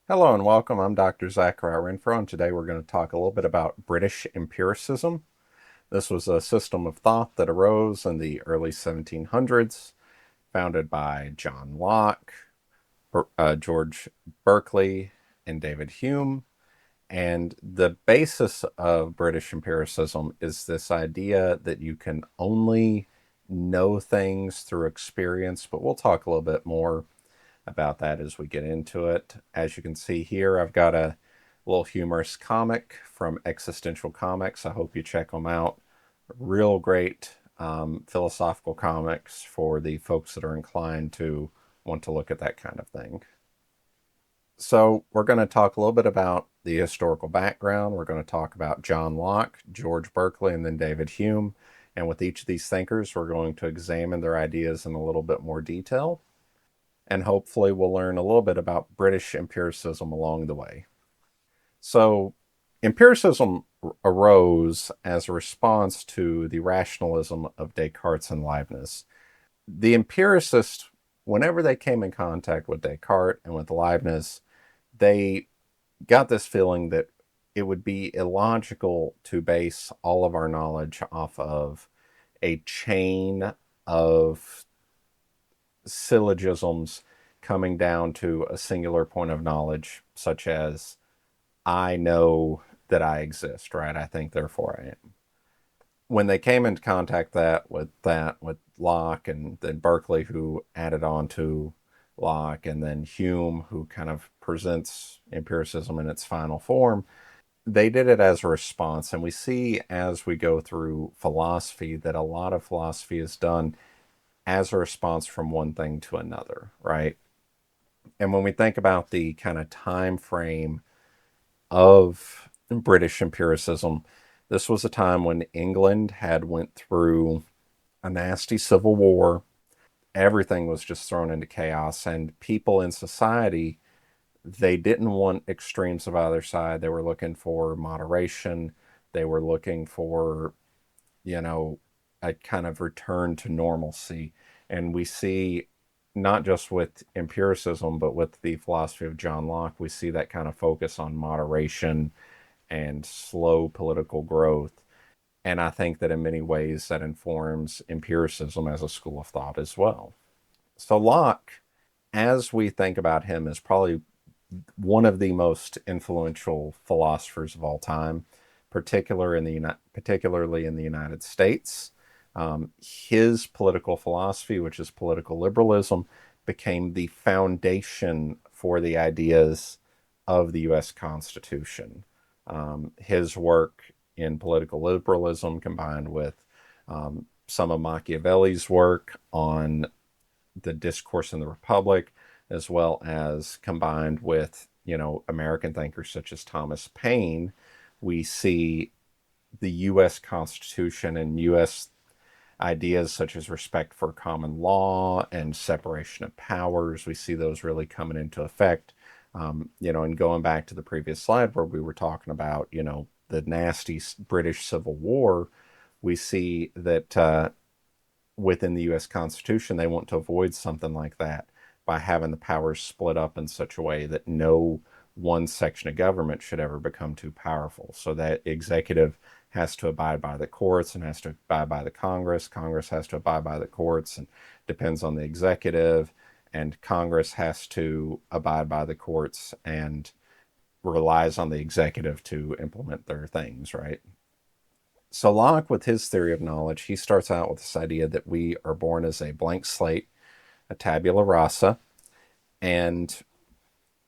Hello and welcome. I'm Dr. Zachariah Renfro, and today we're going to talk a little bit about British empiricism. This was a system of thought that arose in the early 1700s, founded by John Locke, George Berkeley, and David Hume. And the basis of British empiricism is this idea that you can only know things through experience, but we'll talk a little bit more about that as we get into it. As you can see here, I've got a little humorous comic from Existential Comics. I hope you check them out. Real great philosophical comics for the folks that are inclined to want to look at that kind of thing. So, we're going to talk a little bit about the historical background. We're going to talk about John Locke, George Berkeley, and then David Hume. And with each of these thinkers, we're going to examine their ideas in a little bit more detail, and hopefully we'll learn a little bit about British empiricism along the way. So, empiricism arose as a response to the rationalism of Descartes and Leibniz. The empiricists, whenever they came in contact with Descartes and with Leibniz, they got this feeling that it would be illogical to base all of our knowledge off of a chain of syllogisms coming down to a singular point of knowledge, such as I know that I exist, right? I think, therefore I am. When they came into contact with Locke and then Berkeley, who added on to Locke, and then Hume, who kind of presents empiricism in its final form, they did it as a response. And we see as we go through philosophy that a lot of philosophy is done as a response from one thing to another, right? And when we think about the kind of time frame of British empiricism, this was a time when England had went through a nasty civil war. Everything was just thrown into chaos, and people in society, they didn't want extremes of either side. They were looking for moderation. They were looking for, you know, a kind of return to normalcy. And we see, not just with empiricism, but with the philosophy of John Locke, we see that kind of focus on moderation and slow political growth. And I think that in many ways that informs empiricism as a school of thought as well. So Locke, as we think about him, is probably one of the most influential philosophers of all time, particularly in the United States. His political philosophy, which is political liberalism, became the foundation for the ideas of the U.S. Constitution. His work in political liberalism, combined with some of Machiavelli's work on the discourse in the Republic, as well as combined with, American thinkers such as Thomas Paine, we see the U.S. Constitution and U.S. ideas such as respect for common law and separation of powers. We see those really coming into effect. And going back to the previous slide where we were talking about, the nasty British Civil War, we see that within the U.S. Constitution, they want to avoid something like that by having the powers split up in such a way that no one section of government should ever become too powerful. So that executive has to abide by the courts and has to abide by the Congress. Congress has to abide by the courts and depends on the executive. And Congress has to abide by the courts and relies on the executive to implement their things, right? So Locke, with his theory of knowledge, he starts out with this idea that we are born as a blank slate, a tabula rasa, and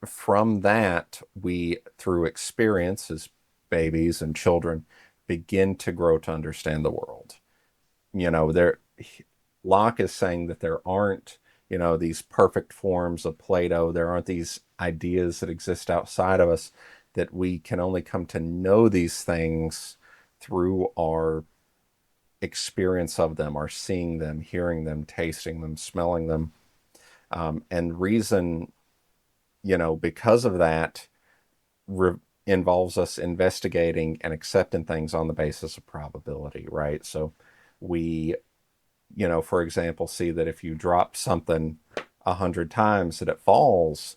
from that, we, through experience as babies and children, begin to grow to understand the world. There, Locke is saying that there aren't, these perfect forms of Plato. There aren't these ideas that exist outside of us, that we can only come to know these things through our experience of them, our seeing them, hearing them, tasting them, smelling them. And reason, because of that, re- involves us investigating and accepting things on the basis of probability, right? So we, for example, see that if you drop something 100 times that it falls,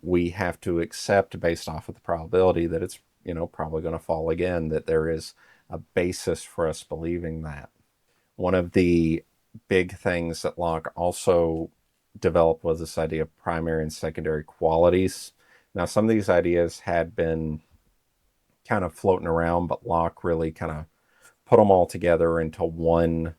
we have to accept based off of the probability that it's, probably going to fall again, that there is a basis for us believing that. One of the big things that Locke also developed was this idea of primary and secondary qualities. Now, some of these ideas had been kind of floating around, but Locke really kind of put them all together into one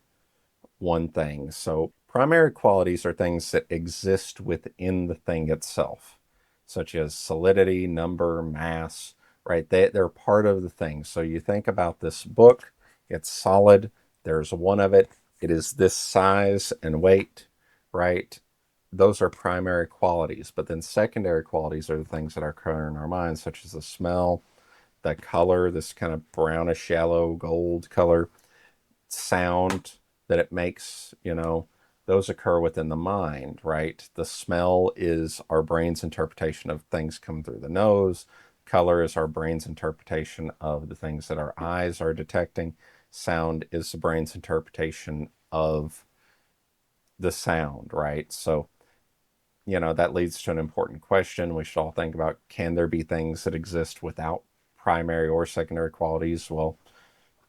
thing. So primary qualities are things that exist within the thing itself, such as solidity, number, mass, right? They're part of the thing. So you think about this book, it's solid, there's one of it, it is this size and weight, right? Those are primary qualities. But then secondary qualities are the things that occur in our minds, such as the smell, the color, this kind of brownish yellow gold color, sound that it makes, those occur within the mind, right? The smell is our brain's interpretation of things coming through the nose. Color is our brain's interpretation of the things that our eyes are detecting. Sound is the brain's interpretation of the sound, right? So, that leads to an important question we should all think about. Can there be things that exist without primary or secondary qualities? Well,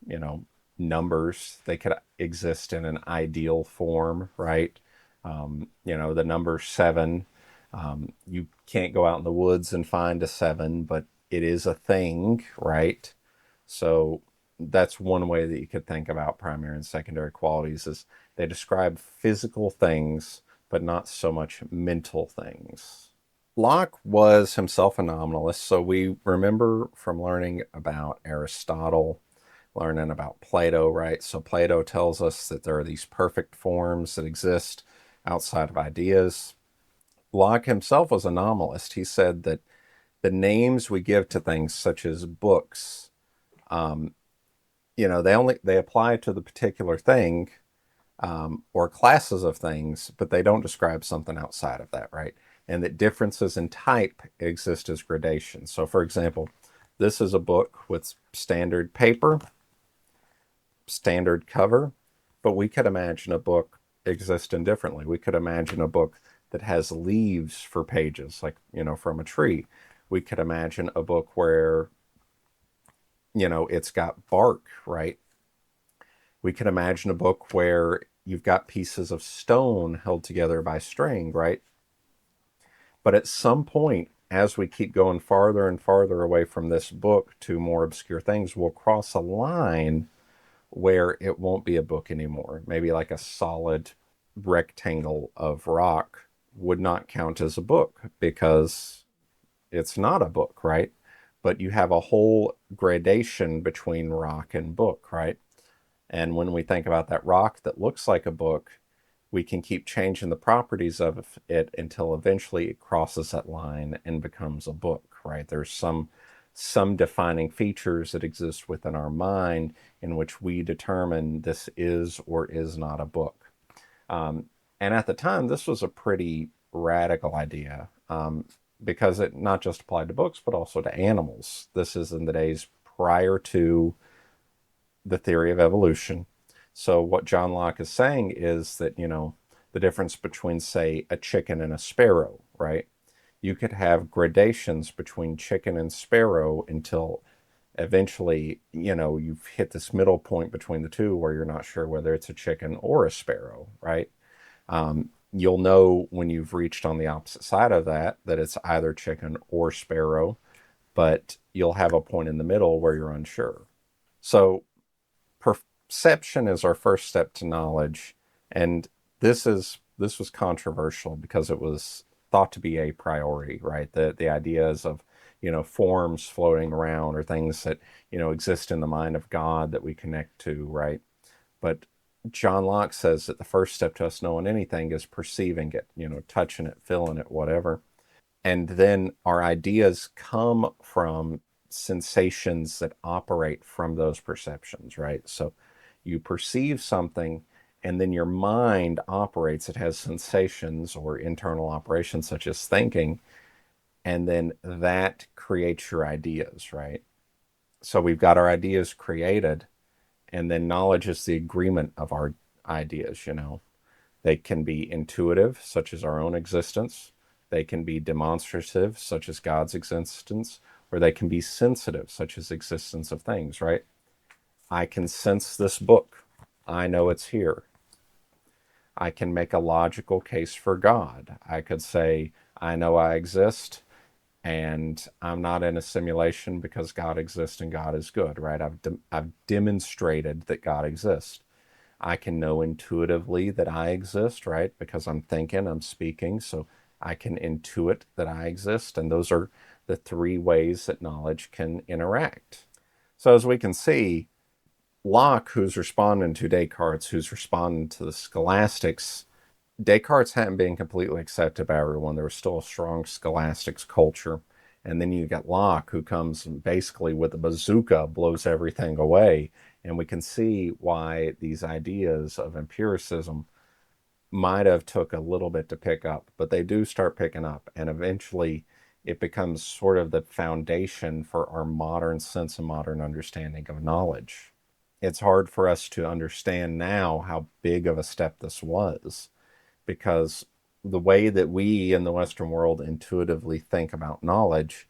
you know, numbers, they could exist in an ideal form, right? The number seven, you can't go out in the woods and find a seven, but it is a thing, right? So that's one way that you could think about primary and secondary qualities, is they describe physical things, but not so much mental things. Locke was himself a nominalist, so we remember from learning about Aristotle, learning about Plato, right? So Plato tells us that there are these perfect forms that exist outside of ideas. Locke himself was a nominalist. He said that the names we give to things, such as books, they apply to the particular thing, or classes of things, but they don't describe something outside of that, right? And that differences in type exist as gradations. So, for example, this is a book with standard paper, standard cover, but we could imagine a book existing differently. We could imagine a book that has leaves for pages, like, from a tree. We could imagine a book where, it's got bark, right? We could imagine a book where you've got pieces of stone held together by string, right? But at some point, as we keep going farther and farther away from this book to more obscure things, we'll cross a line where it won't be a book anymore. Maybe like a solid rectangle of rock would not count as a book because it's not a book, right? But you have a whole gradation between rock and book, right? And when we think about that rock that looks like a book, we can keep changing the properties of it until eventually it crosses that line and becomes a book, right? There's some defining features that exist within our mind in which we determine this is or is not a book. And at the time, this was a pretty radical idea, because it not just applied to books, but also to animals. This is in the days prior to the theory of evolution. So what John Locke is saying is that, the difference between, say, a chicken and a sparrow, right? You could have gradations between chicken and sparrow until eventually, you've hit this middle point between the two where you're not sure whether it's a chicken or a sparrow, right? You'll know when you've reached on the opposite side of that it's either chicken or sparrow, but you'll have a point in the middle where you're unsure. So perception is our first step to knowledge, and this was controversial because it was thought to be a priori, right? The ideas of, forms floating around or things that, exist in the mind of God that we connect to, right? But John Locke says that the first step to us knowing anything is perceiving it, touching it, feeling it, whatever. And then our ideas come from sensations that operate from those perceptions, right? So you perceive something, and then your mind operates. It has sensations or internal operations such as thinking, and then that creates your ideas, right? So we've got our ideas created, and then knowledge is the agreement of our ideas. They can be intuitive, such as our own existence. They can be demonstrative, such as God's existence, or they can be sensitive, such as existence of things, right? I can sense this book. I know it's here. I can make a logical case for God. I could say, I know I exist and I'm not in a simulation because God exists and God is good, right? I've demonstrated that God exists. I can know intuitively that I exist, right? Because I'm thinking, I'm speaking, so I can intuit that I exist. And those are the three ways that knowledge can interact. So as we can see, Locke, who's responding to Descartes, who's responding to the scholastics, Descartes hadn't been completely accepted by everyone. There was still a strong scholastics culture. And then you got Locke, who comes and basically with a bazooka blows everything away. And we can see why these ideas of empiricism might have took a little bit to pick up, but they do start picking up. And eventually it becomes sort of the foundation for our modern sense and modern understanding of knowledge. It's hard for us to understand now how big of a step this was, because the way that we in the Western world intuitively think about knowledge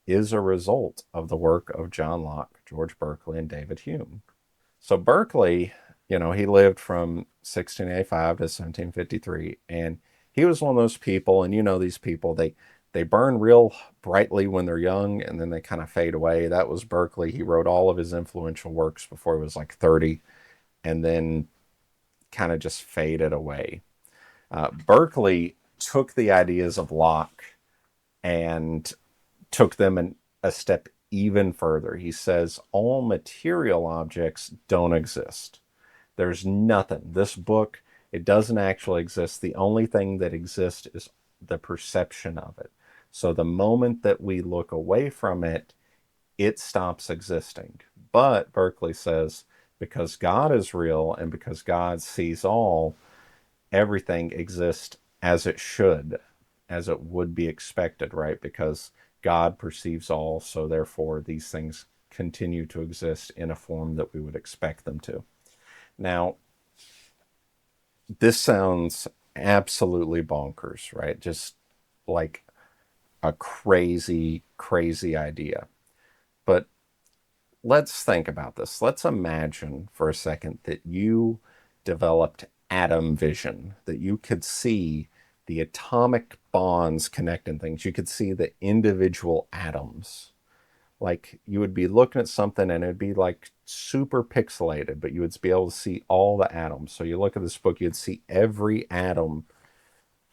is a result of the work of John Locke, George Berkeley, and David Hume. So Berkeley, he lived from 1685 to 1753, and he was one of those people, and these people, they burn real brightly when they're young, and then they kind of fade away. That was Berkeley. He wrote all of his influential works before he was like 30, and then kind of just faded away. Berkeley took the ideas of Locke and took them a step even further. He says all material objects don't exist. There's nothing. This book, it doesn't actually exist. The only thing that exists is the perception of it. So the moment that we look away from it, it stops existing. But Berkeley says, because God is real and because God sees all, everything exists as it should, as it would be expected, right? Because God perceives all, so therefore these things continue to exist in a form that we would expect them to. Now, this sounds absolutely bonkers, right? Just like a crazy, crazy idea. But let's think about this. Let's imagine for a second that you developed atom vision, that you could see the atomic bonds connecting things. You could see the individual atoms. Like you would be looking at something and it'd be like super pixelated, but you would be able to see all the atoms. So you look at this book, you'd see every atom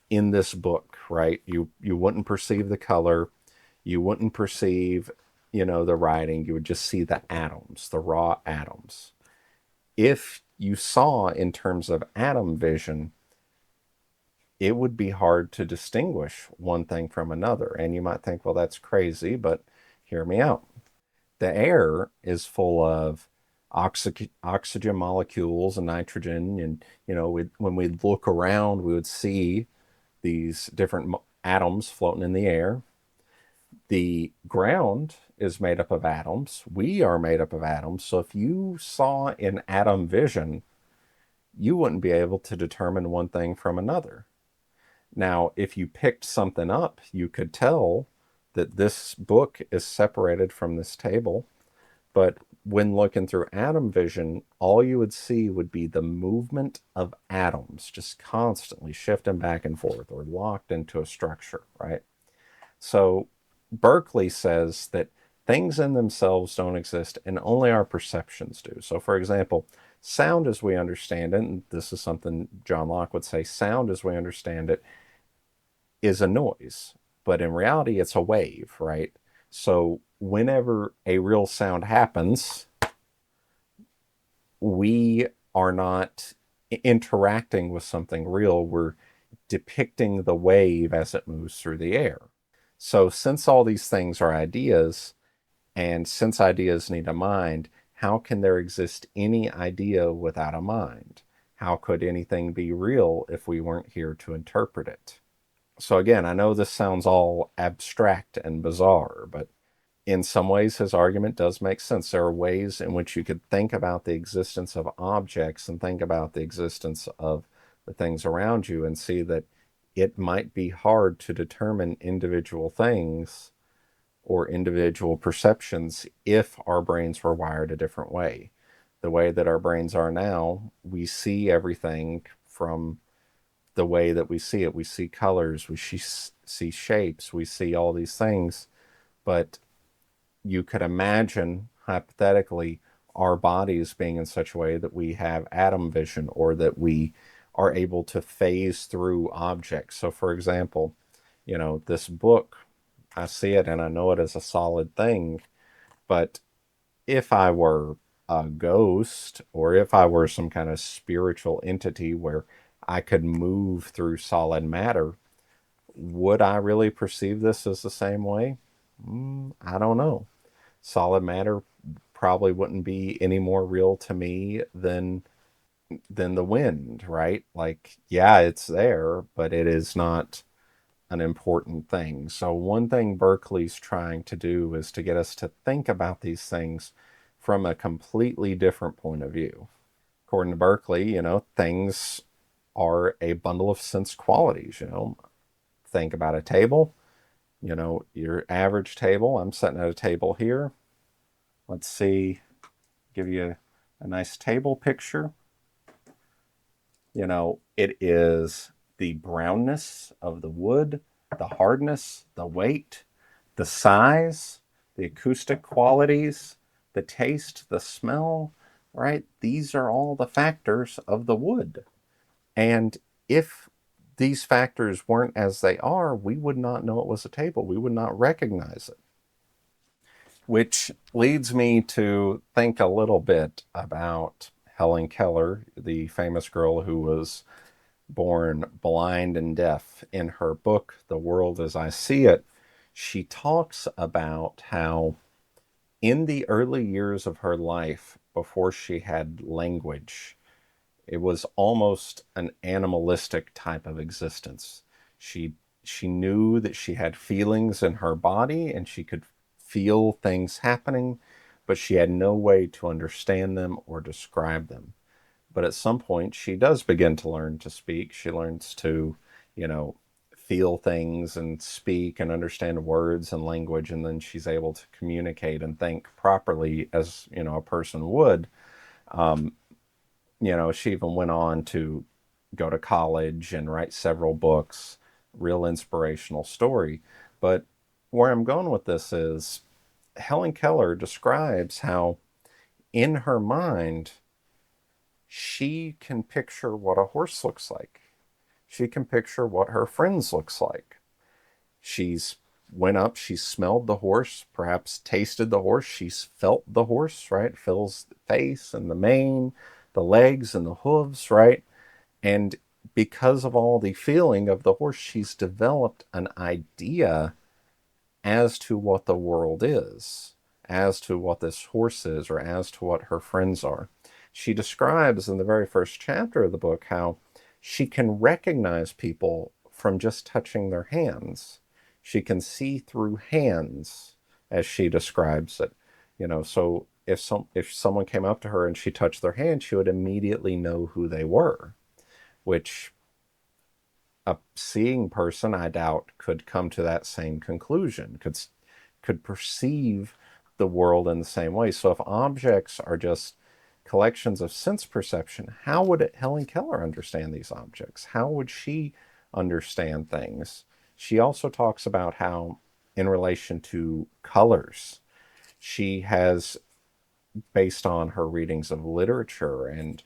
in this book, right? You wouldn't perceive the color, you wouldn't perceive, the writing. You would just see the atoms, the raw atoms. If you saw in terms of atom vision, it would be hard to distinguish one thing from another. And you might think, well, that's crazy, but hear me out. The air is full of oxygen molecules and nitrogen. And, when we look around, we would see these different atoms floating in the air. The ground is made up of atoms. We are made up of atoms. So if you saw in atom vision, you wouldn't be able to determine one thing from another. Now, if you picked something up, you could tell that this book is separated from this table. But when looking through atom vision, all you would see would be the movement of atoms just constantly shifting back and forth or locked into a structure, right? So Berkeley says that things in themselves don't exist and only our perceptions do. So, for example, sound as we understand it, and this is something John Locke would say, sound as we understand it is a noise, but in reality, it's a wave, right? So, whenever a real sound happens, we are not interacting with something real. We're depicting the wave as it moves through the air. So, since all these things are ideas, and since ideas need a mind, how can there exist any idea without a mind? How could anything be real if we weren't here to interpret it? So, again, I know this sounds all abstract and bizarre, but in some ways, his argument does make sense. There are ways in which you could think about the existence of objects and think about the existence of the things around you and see that it might be hard to determine individual things or individual perceptions if our brains were wired a different way. The way that our brains are now, we see everything from the way that we see it. We see colors, see shapes, we see all these things. But you could imagine, hypothetically, our bodies being in such a way that we have atom vision or that we are able to phase through objects. So, for example, this book, I see it and I know it as a solid thing, but if I were a ghost or if I were some kind of spiritual entity where I could move through solid matter, would I really perceive this as the same way? I don't know. Solid matter probably wouldn't be any more real to me than the wind, right? Like, yeah, it's there, but it is not an important thing. So one thing Berkeley's trying to do is to get us to think about these things from a completely different point of view. According to Berkeley, things are a bundle of sense qualities. Think about a table, your average table. I'm sitting at a table here. Let's see, give you a nice table picture. It is the brownness of the wood, the hardness, the weight, the size, the acoustic qualities, the taste, the smell, right? These are all the factors of the wood. And if these factors weren't as they are, we would not know it was a table. We would not recognize it. Which leads me to think a little bit about Helen Keller, the famous girl who was born blind and deaf. In her book, The World as I See It, she talks about how in the early years of her life, before she had language, it was almost an animalistic type of existence. She she knew that she had feelings in her body and she could feel things happening, but she had no way to understand them or describe them. But at some point, she does begin to learn to speak. She learns to, you know, feel things and speak and understand words and language, and then she's able to communicate and think properly as, a person would. She even went on to go to college and write several books, real inspirational story. But where I'm going with this is Helen Keller describes how in her mind she can picture what a horse looks like. She can picture what her friends looks like. She's went up, she smelled the horse, perhaps tasted the horse, she's felt the horse, right? Feels the face and the mane, the legs and the hooves, right? And because of all the feeling of the horse, she's developed an idea as to what the world is, as to what this horse is, or as to what her friends are. She describes in the very first chapter of the book how she can recognize people from just touching their hands. She can see through hands, as she describes it. So if someone came up to her and she touched their hand, she would immediately know who they were, which a seeing person, I doubt, could come to that same conclusion, could perceive the world in the same way. So if objects are just collections of sense perception, how would Helen Keller understand these objects? How would she understand things? She also talks about how, in relation to colors, she has, based on her readings of literature and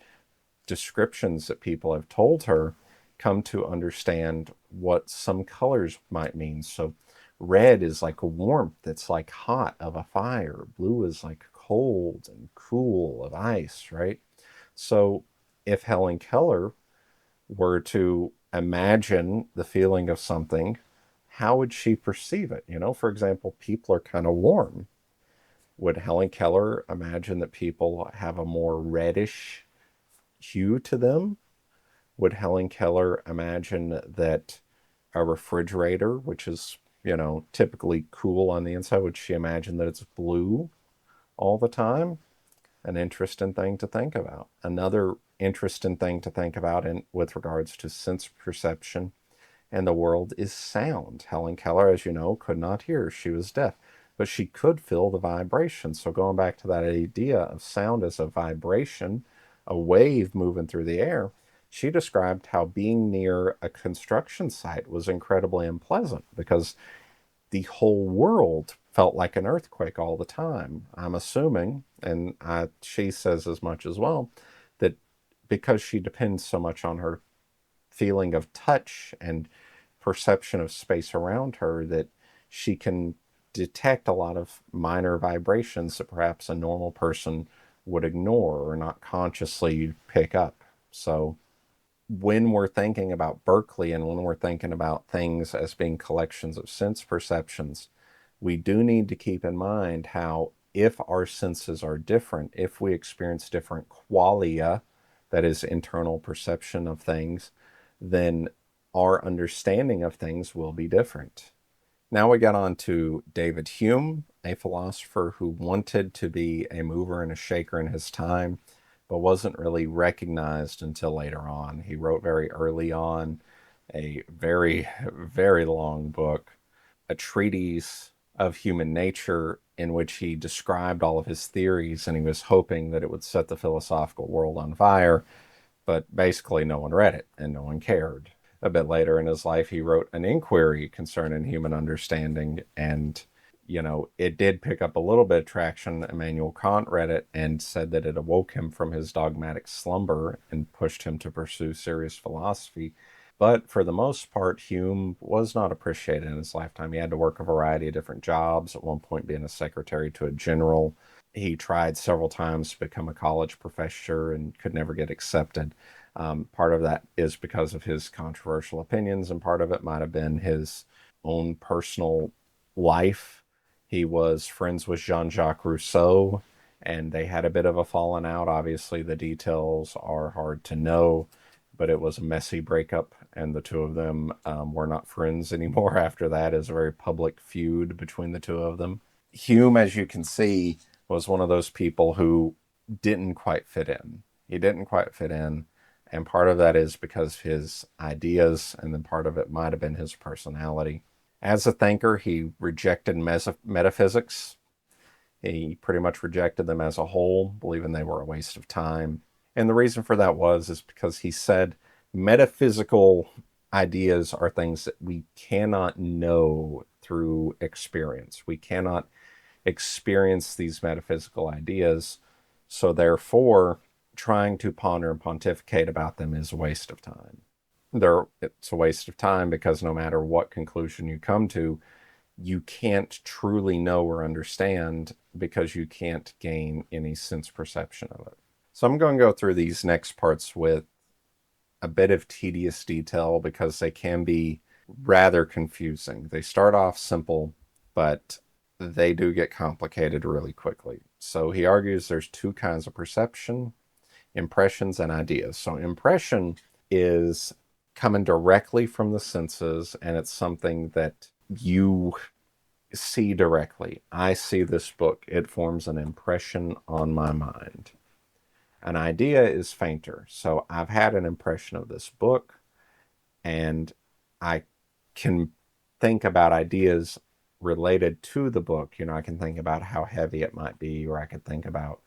descriptions that people have told her, come to understand what some colors might mean. So red is like a warmth, it's like hot of a fire. Blue is like cold and cool of ice, right? So if Helen Keller were to imagine the feeling of something, how would she perceive it? For example, people are kind of warm. Would Helen Keller imagine that people have a more reddish hue to them? Would Helen Keller imagine that a refrigerator, which is, typically cool on the inside, would she imagine that it's blue all the time? An interesting thing to think about. Another interesting thing to think about with regards to sense perception and the world is sound. Helen Keller, as you know, could not hear. She was deaf, but she could feel the vibration. So going back to that idea of sound as a vibration, a wave moving through the air, she described how being near a construction site was incredibly unpleasant because the whole world felt like an earthquake all the time. I'm assuming, and she says as much as well, that because she depends so much on her feeling of touch and perception of space around her, that she can detect a lot of minor vibrations that perhaps a normal person would ignore or not consciously pick up. So when we're thinking about Berkeley and when we're thinking about things as being collections of sense perceptions, we do need to keep in mind how if our senses are different, if we experience different qualia, that is internal perception of things, then our understanding of things will be different. Now we got on to David Hume, a philosopher who wanted to be a mover and a shaker in his time, but wasn't really recognized until later on. He wrote very early on a very, very long book, a treatise of human nature in which he described all of his theories, and he was hoping that it would set the philosophical world on fire, but basically no one read it and no one cared. A bit later in his life, he wrote an inquiry concerning human understanding, and it did pick up a little bit of traction. Immanuel Kant read it and said that it awoke him from his dogmatic slumber and pushed him to pursue serious philosophy. But for the most part, Hume was not appreciated in his lifetime. He had to work a variety of different jobs, at one point being a secretary to a general. He tried several times to become a college professor and could never get accepted. Part of that is because of his controversial opinions, and part of it might have been his own personal life. He was friends with Jean-Jacques Rousseau, and they had a bit of a falling out. Obviously, the details are hard to know, but it was a messy breakup, and the two of them were not friends anymore after that. It was a very public feud between the two of them. Hume, as you can see, was one of those people who didn't quite fit in. He didn't quite fit in, and part of that is because his ideas, and then part of it might have been his personality. As a thinker, he rejected metaphysics. He pretty much rejected them as a whole, believing they were a waste of time. And the reason for that is because he said metaphysical ideas are things that we cannot know through experience. We cannot experience these metaphysical ideas. So therefore, trying to ponder and pontificate about them is a waste of time. It's a waste of time because no matter what conclusion you come to, you can't truly know or understand because you can't gain any sense perception of it. So I'm going to go through these next parts with a bit of tedious detail because they can be rather confusing. They start off simple, but they do get complicated really quickly. So he argues there's two kinds of perception: impressions and ideas. So impression is coming directly from the senses, and it's something that you see directly. I see this book, it forms an impression on my mind. An idea is fainter. So I've had an impression of this book, and I can think about ideas related to the book. I can think about how heavy it might be, or I could think about,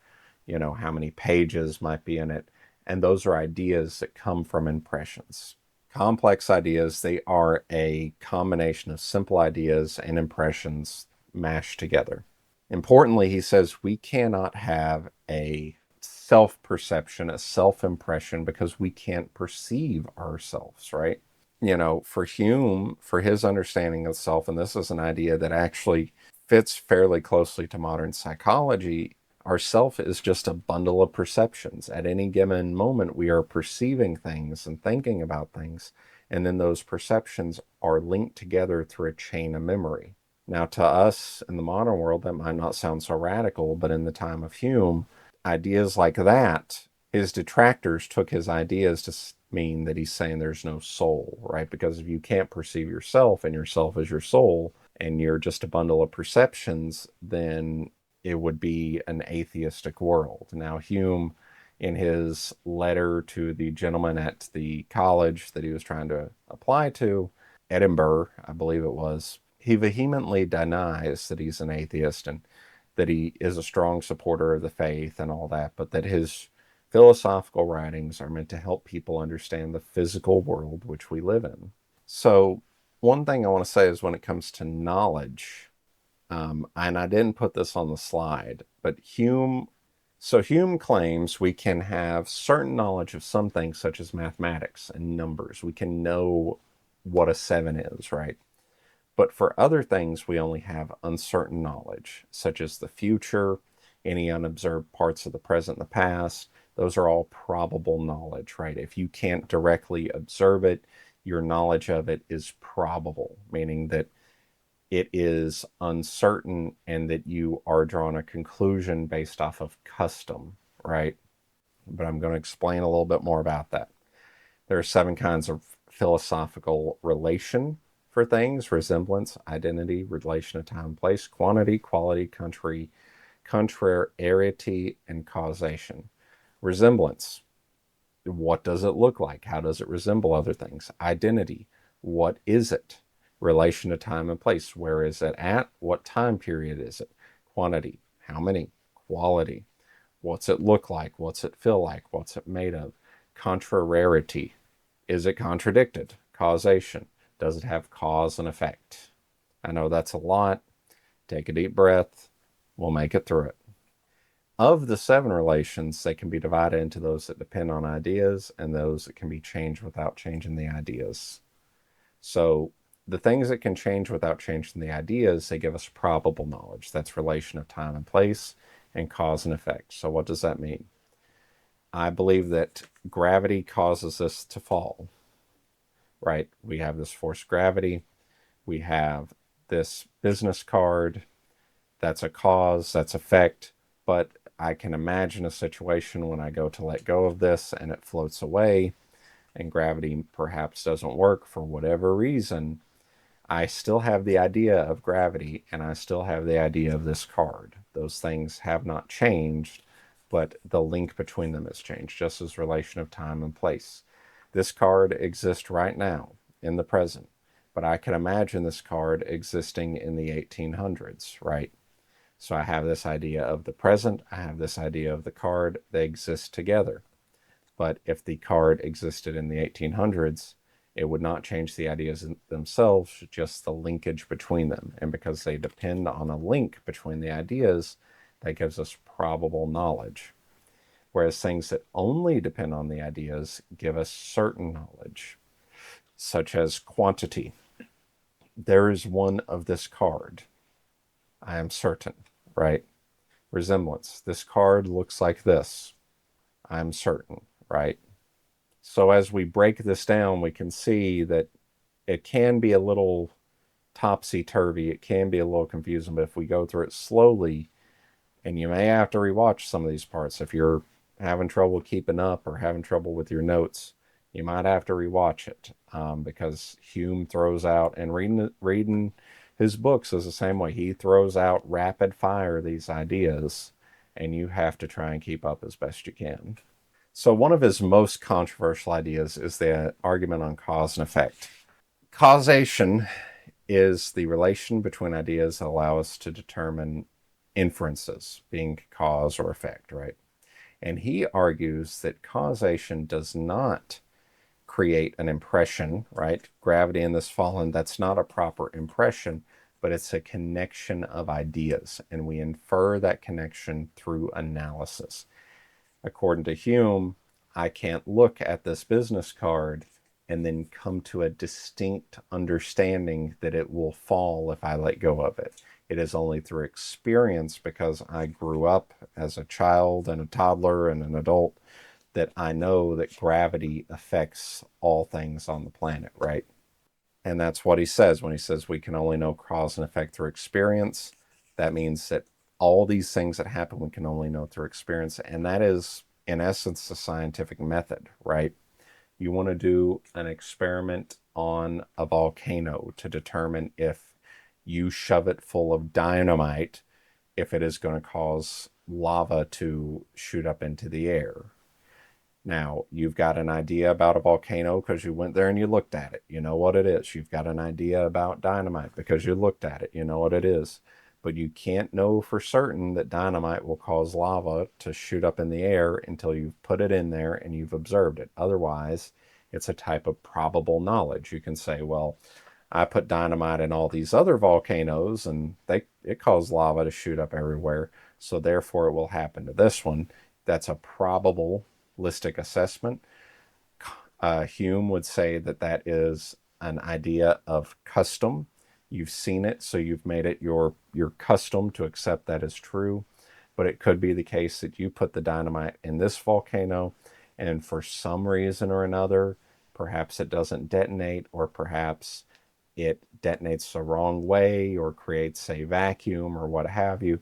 how many pages might be in it. And those are ideas that come from impressions. Complex ideas, they are a combination of simple ideas and impressions mashed together. Importantly, he says we cannot have a self-perception, a self-impression, because we can't perceive ourselves, right? For Hume, for his understanding of self, and this is an idea that actually fits fairly closely to modern psychology, our self is just a bundle of perceptions. At any given moment, we are perceiving things and thinking about things, and then those perceptions are linked together through a chain of memory. Now, to us in the modern world, that might not sound so radical, but in the time of Hume, ideas like that, his detractors took his ideas to mean that he's saying there's no soul, right? Because if you can't perceive yourself and yourself is your soul and you're just a bundle of perceptions, then it would be an atheistic world. Now, Hume, in his letter to the gentleman at the college that he was trying to apply to, Edinburgh, I believe it was, he vehemently denies that he's an atheist and that he is a strong supporter of the faith and all that, but that his philosophical writings are meant to help people understand the physical world which we live in. So, one thing I want to say is when it comes to knowledge, and I didn't put this on the slide, but Hume claims we can have certain knowledge of some things, such as mathematics and numbers. We can know what a seven is, right? But for other things, we only have uncertain knowledge, such as the future, any unobserved parts of the present and the past. Those are all probable knowledge, right? If you can't directly observe it, your knowledge of it is probable, meaning that it is uncertain and that you are drawing a conclusion based off of custom, right? But I'm going to explain a little bit more about that. There are 7 kinds of philosophical relation for things: resemblance, identity, relation to time and place, quantity, quality, country, contrariety, and causation. Resemblance: what does it look like? How does it resemble other things? Identity: what is it? Relation to time and place: where is it at? What time period is it? Quantity: how many? Quality: what's it look like? What's it feel like? What's it made of? Contrariety: is it contradicted? Causation: does it have cause and effect? I know that's a lot. Take a deep breath. We'll make it through it. Of the 7 relations, they can be divided into those that depend on ideas and those that can be changed without changing the ideas. So the things that can change without changing the ideas, they give us probable knowledge. That's relation of time and place and cause and effect. So what does that mean? I believe that gravity causes us to fall, right? We have this force gravity. We have this business card. That's a cause, that's effect. But I can imagine a situation when I go to let go of this and it floats away and gravity perhaps doesn't work for whatever reason. I still have the idea of gravity and I still have the idea of this card. Those things have not changed, but the link between them has changed, just as relation of time and place. This card exists right now in the present, but I can imagine this card existing in the 1800s, right? So I have this idea of the present, I have this idea of the card, they exist together. But if the card existed in the 1800s, it would not change the ideas themselves, just the linkage between them. And because they depend on a link between the ideas, that gives us probable knowledge. Whereas things that only depend on the ideas give us certain knowledge, such as quantity. There is one of this card. I am certain, right? Resemblance. This card looks like this. I'm certain, right? So as we break this down, we can see that it can be a little topsy-turvy. It can be a little confusing, but if we go through it slowly, and you may have to rewatch some of these parts if you're having trouble keeping up or having trouble with your notes, you might have to rewatch it because Hume throws out, and reading his books is the same way. He throws out rapid fire these ideas, and you have to try and keep up as best you can. So one of his most controversial ideas is the argument on cause and effect. Causation is the relation between ideas that allow us to determine inferences, being cause or effect, right? And he argues that causation does not create an impression, right? Gravity in this fallen, that's not a proper impression, but it's a connection of ideas. And we infer that connection through analysis. According to Hume, I can't look at this business card and then come to a distinct understanding that it will fall if I let go of it. It is only through experience, because I grew up as a child and a toddler and an adult, that I know that gravity affects all things on the planet, right? And that's what he says when he says we can only know cause and effect through experience. That means that all these things that happen, we can only know through experience. And that is, in essence, the scientific method, right? You want to do an experiment on a volcano to determine if you shove it full of dynamite, if it is going to cause lava to shoot up into the air. Now, you've got an idea about a volcano because you went there and you looked at it. You know what it is. You've got an idea about dynamite because you looked at it. You know what it is. But you can't know for certain that dynamite will cause lava to shoot up in the air until you've put it in there and you've observed it. Otherwise, it's a type of probable knowledge. You can say, well, I put dynamite in all these other volcanoes and it caused lava to shoot up everywhere. So therefore it will happen to this one. That's a probabilistic assessment. Hume would say that that is an idea of custom. You've seen it, so you've made it your custom to accept that as true. But it could be the case that you put the dynamite in this volcano, and for some reason or another, perhaps it doesn't detonate, or perhaps it detonates the wrong way, or creates a vacuum, or what have you.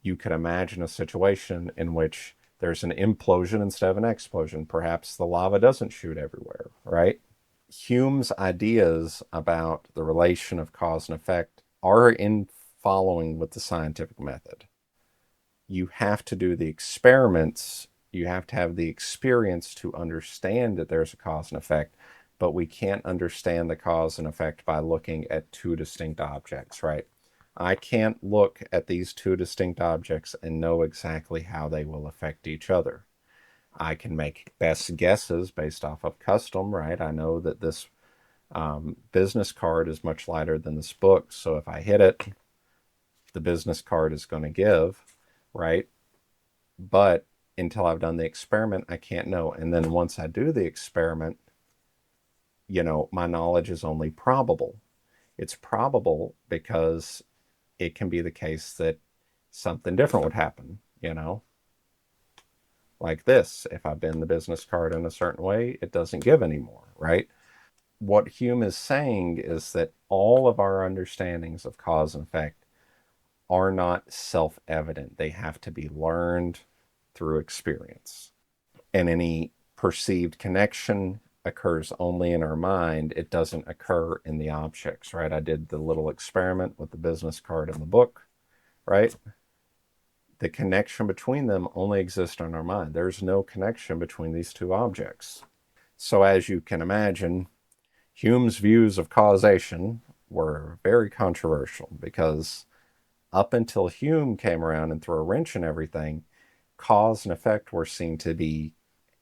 You could imagine a situation in which there's an implosion instead of an explosion. Perhaps the lava doesn't shoot everywhere, right? Hume's ideas about the relation of cause and effect are in following with the scientific method. You have to do the experiments, you have to have the experience to understand that there's a cause and effect, but we can't understand the cause and effect by looking at two distinct objects, right? I can't look at these two distinct objects and know exactly how they will affect each other. I can make best guesses based off of custom, right? I know that this business card is much lighter than this book, so if I hit it, the business card is going to give, right? But until I've done the experiment, I can't know. And then once I do the experiment, my knowledge is only probable. It's probable because it can be the case that something different would happen, like this. If I bend the business card in a certain way, it doesn't give anymore, right? What Hume is saying is that all of our understandings of cause and effect are not self-evident. They have to be learned through experience. And any perceived connection occurs only in our mind. It doesn't occur in the objects, right? I did the little experiment with the business card in the book, right? The connection between them only exists in our mind. There's no connection between these two objects. So as you can imagine, Hume's views of causation were very controversial because up until Hume came around and threw a wrench in everything, cause and effect were seen to be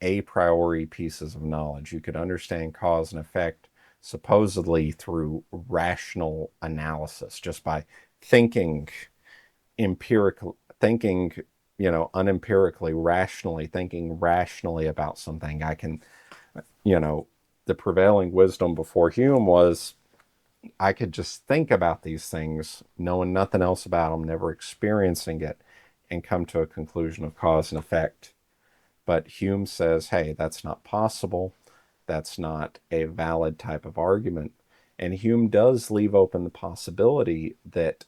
a priori pieces of knowledge. You could understand cause and effect supposedly through rational analysis, just by thinking empirical, thinking, unempirically, rationally, thinking rationally about something. I can, you know, the prevailing wisdom before Hume was I could just think about these things, knowing nothing else about them, never experiencing it, and come to a conclusion of cause and effect. But Hume says, hey, that's not possible. That's not a valid type of argument. And Hume does leave open the possibility that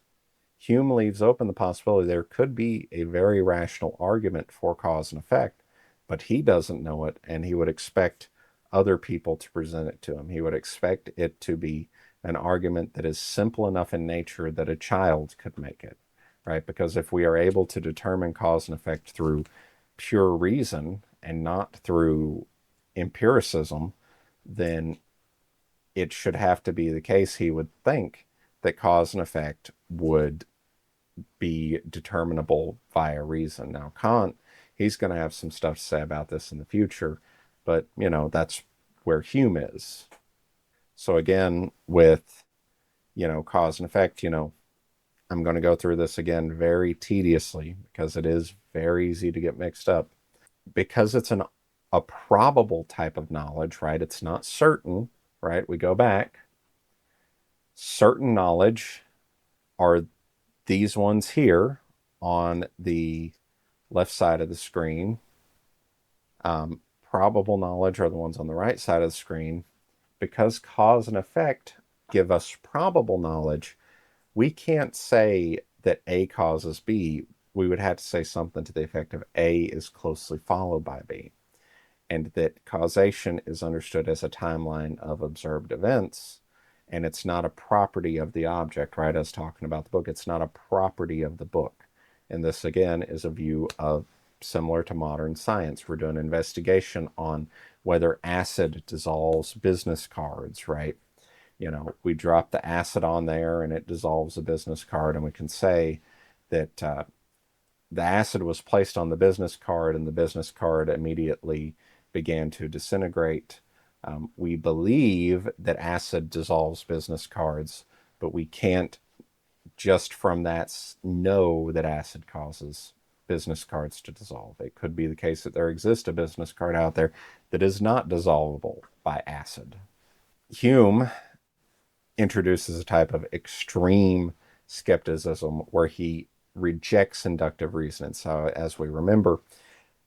Hume leaves open the possibility there could be a very rational argument for cause and effect, but he doesn't know it, and he would expect other people to present it to him. He would expect it to be an argument that is simple enough in nature that a child could make it, right? Because if we are able to determine cause and effect through pure reason and not through empiricism, then it should have to be the case, he would think, that cause and effect would be determinable via reason. Now, Kant, he's going to have some stuff to say about this in the future, but, that's where Hume is. So again, with, cause and effect, I'm going to go through this again very tediously because it is very easy to get mixed up. Because it's a probable type of knowledge, right? It's not certain, right? We go back. Certain knowledge are these ones here on the left side of the screen. Probable knowledge are the ones on the right side of the screen. Because cause and effect give us probable knowledge, we can't say that A causes B. We would have to say something to the effect of A is closely followed by B, and that causation is understood as a timeline of observed events, and it's not a property of the object, right? I was talking about the book. It's not a property of the book. And this, again, is a view of similar to modern science. We're doing an investigation on whether acid dissolves business cards, right? We drop the acid on there and it dissolves a business card, and we can say that the acid was placed on the business card and the business card immediately began to disintegrate. We believe that acid dissolves business cards, but we can't just from that know that acid causes business cards to dissolve. It could be the case that there exists a business card out there that is not dissolvable by acid. Hume introduces a type of extreme skepticism where he rejects inductive reasoning. So, as we remember,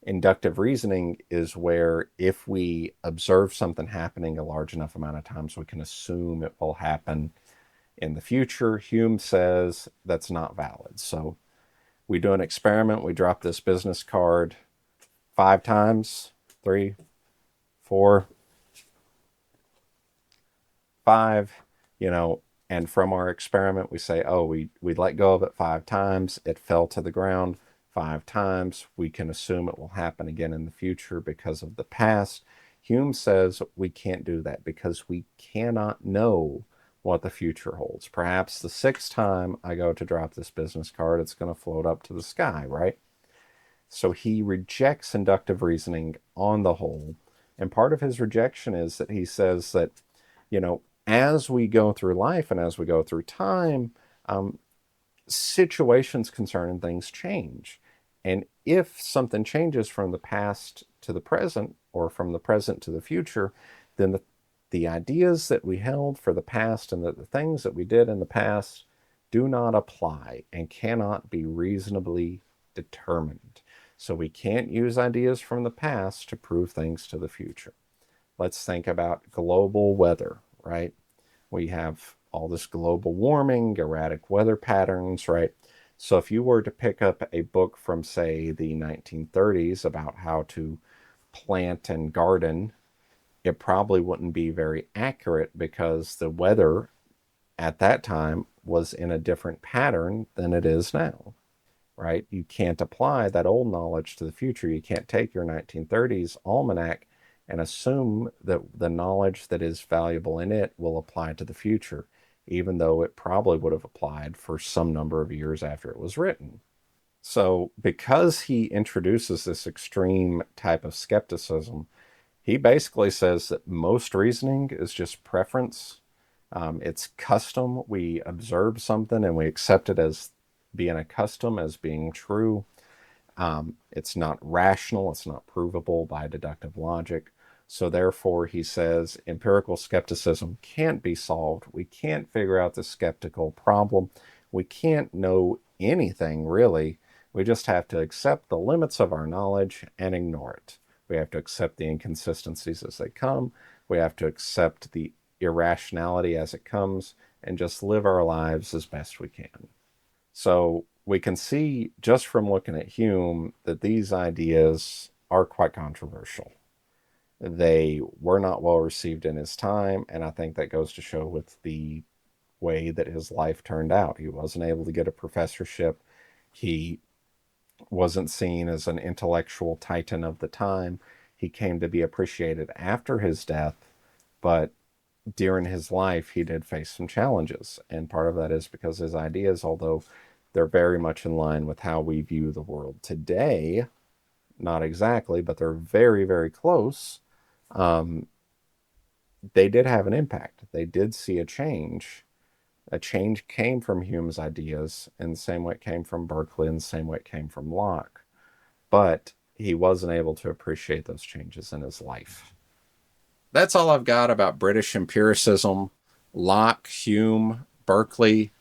inductive reasoning is where if we observe something happening a large enough amount of times, we can assume it will happen in the future. Hume says that's not valid. So we do an experiment. We drop this business card 5 times, 3, 4, 5, and from our experiment, we say, oh, we let go of it 5 times. It fell to the ground 5 times. We can assume it will happen again in the future because of the past. Hume says we can't do that because we cannot know what the future holds. Perhaps the 6th time I go to drop this business card, it's going to float up to the sky, right? So he rejects inductive reasoning on the whole. And part of his rejection is that he says that, as we go through life and as we go through time, situations concerning things change. And if something changes from the past to the present or from the present to the future, then the ideas that we held for the past and the things that we did in the past do not apply and cannot be reasonably determined. So we can't use ideas from the past to prove things to the future. Let's think about global weather, right? We have all this global warming, erratic weather patterns, right? So if you were to pick up a book from, say, the 1930s about how to plant and garden, it probably wouldn't be very accurate because the weather at that time was in a different pattern than it is now, right? You can't apply that old knowledge to the future. You can't take your 1930s almanac and assume that the knowledge that is valuable in it will apply to the future, even though it probably would have applied for some number of years after it was written. So, because he introduces this extreme type of skepticism, he basically says that most reasoning is just preference. It's custom. We observe something and we accept it as being a custom, as being true. It's not rational. It's not provable by deductive logic. So therefore, he says empirical skepticism can't be solved. We can't figure out the skeptical problem. We can't know anything really. We just have to accept the limits of our knowledge and ignore it. We have to accept the inconsistencies as they come. We have to accept the irrationality as it comes and just live our lives as best we can. So we can see just from looking at Hume that these ideas are quite controversial. They were not well received in his time, and I think that goes to show with the way that his life turned out. He wasn't able to get a professorship. He wasn't seen as an intellectual titan of the time. He came to be appreciated after his death, but during his life, he did face some challenges. And part of that is because his ideas, although they're very much in line with how we view the world today, not exactly, but they're very, very close. They did have an impact. They did see a change. A change came from Hume's ideas in the same way it came from Berkeley and the same way it came from Locke. But he wasn't able to appreciate those changes in his life. That's all I've got about British empiricism, Locke, Hume, Berkeley,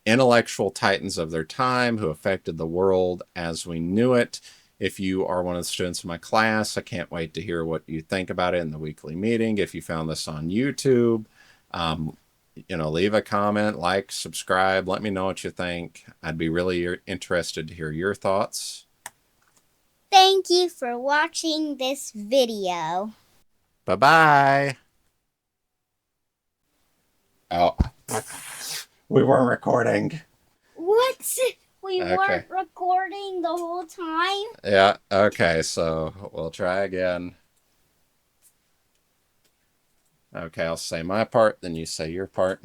intellectual titans of their time who affected the world as we knew it. If you are one of the students in my class, I can't wait to hear what you think about it in the weekly meeting. If you found this on YouTube, leave a comment, like, subscribe, let me know what you think. I'd be really interested to hear your thoughts. Thank you for watching this video. Bye-bye. Oh, we weren't recording. What's it? we Okay. weren't recording the whole time. Yeah. Okay. So we'll try again. Okay. I'll say my part, then you say your part.